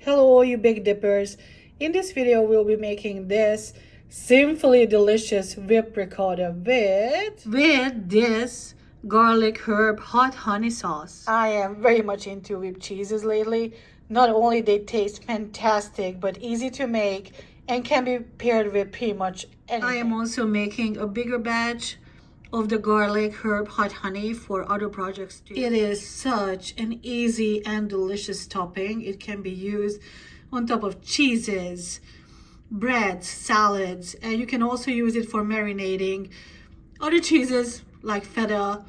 Hello, you big dippers. In this video, we'll be making this simply delicious whipped ricotta with this garlic herb hot honey sauce. I am very much into whipped cheeses lately. Not only they taste fantastic, but easy to make and can be paired with pretty much anything. I am also making a bigger batch of the garlic herb hot honey for other projects too. It is such an easy and delicious topping. It can be used on top of cheeses, breads, salads, and you can also use it for marinating other cheeses like feta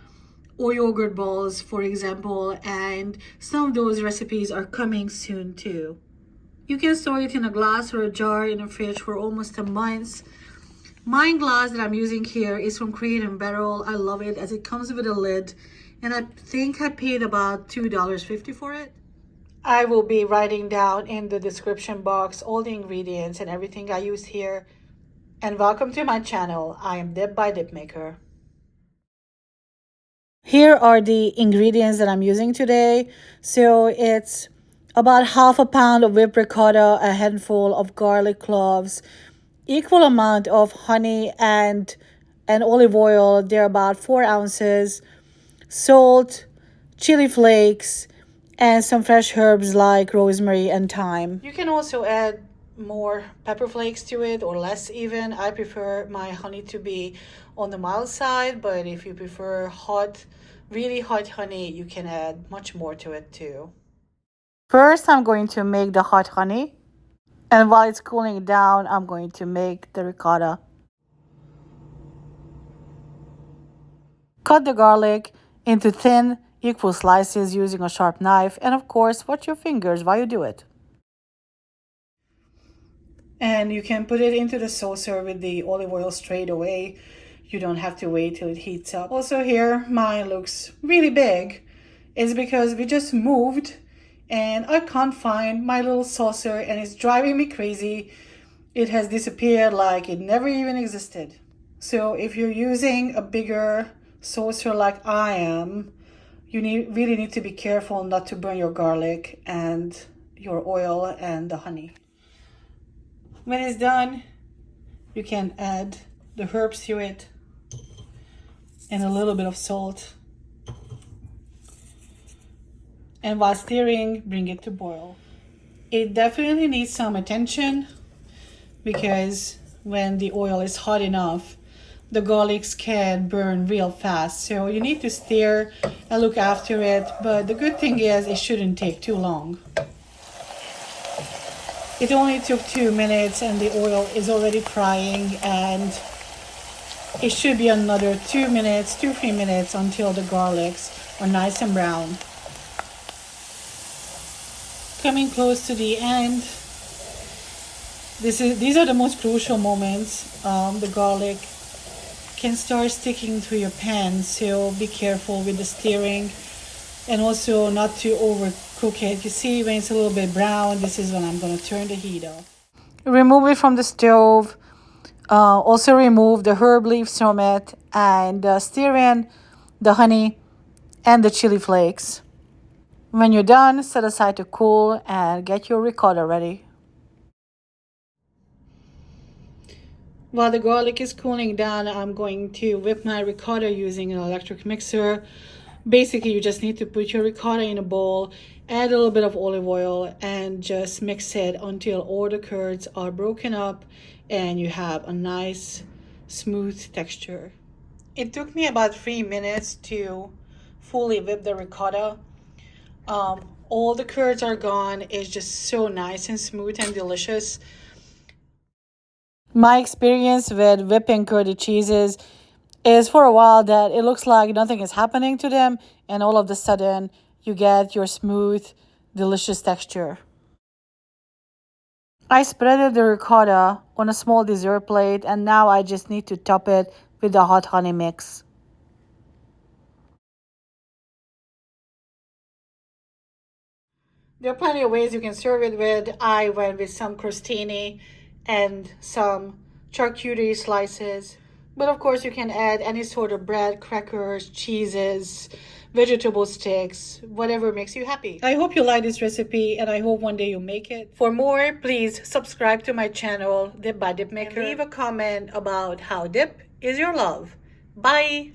or yogurt balls, for example, and some of those recipes are coming soon too. You can store it in a glass or a jar in a fridge for almost a month. My glass that I'm using here is from Crate and Barrel. I love it as it comes with a lid, and I think I paid about $2.50 for it. I will be writing down in the description box all the ingredients and everything I use here. And welcome to my channel. I am Dip by Dipmaker. Here are the ingredients that I'm using today. So it's about half a pound of whipped ricotta, a handful of garlic cloves, equal amount of honey and olive oil. They're about 4 ounces, salt, chili flakes, and some fresh herbs like rosemary and thyme. You can also add more pepper flakes to it or less even. I prefer my honey to be on the mild side, but if you prefer hot, really hot honey, you can add much more to it too. First, I'm going to make the hot honey. And while it's cooling down, I'm going to make the ricotta. Cut the garlic into thin, equal slices using a sharp knife. And of course, watch your fingers while you do it. And you can put it into the saucer with the olive oil straight away. You don't have to wait till it heats up. Also here, mine looks really big. It's because we just moved and I can't find my little saucer and it's driving me crazy. It has disappeared like it never even existed. So if you're using a bigger saucer like I am, you really need to be careful not to burn your garlic and your oil and the honey. When it's done, you can add the herbs to it and a little bit of salt. And while stirring, bring it to boil. It definitely needs some attention because when the oil is hot enough, the garlics can burn real fast. So you need to stir and look after it. But the good thing is it shouldn't take too long. It only took 2 minutes and the oil is already frying, and it should be another 2 minutes, 2-3 minutes until the garlics are nice and brown. Coming close to the end. These are the most crucial moments. The garlic can start sticking to your pan, so be careful with the stirring and also not to overcook it. You see when it's a little bit brown, this is when I'm going to turn the heat off. Remove it from the stove. Also remove the herb leaves from it and stir in the honey and the chili flakes. When you're done, set aside to cool and get your ricotta ready. While the garlic is cooling down, I'm going to whip my ricotta using an electric mixer. Basically, you just need to put your ricotta in a bowl, add a little bit of olive oil, and just mix it until all the curds are broken up and you have a nice, smooth texture. It took me about 3 minutes to fully whip the ricotta. All the curds are gone. It's just so nice and smooth and delicious. My experience with whipping curdy cheeses is for a while that it looks like nothing is happening to them, and all of a sudden you get your smooth, delicious texture. I spreaded the ricotta on a small dessert plate, and now I just need to top it with the hot honey mix. There are plenty of ways you can serve it with. I went with some crostini and some charcuterie slices. But of course you can add any sort of bread, crackers, cheeses, vegetable sticks, whatever makes you happy. I hope you like this recipe and I hope one day you make it. For more, please subscribe to my channel, Dip by Dipmaker. And leave a comment about how dip is your love. Bye!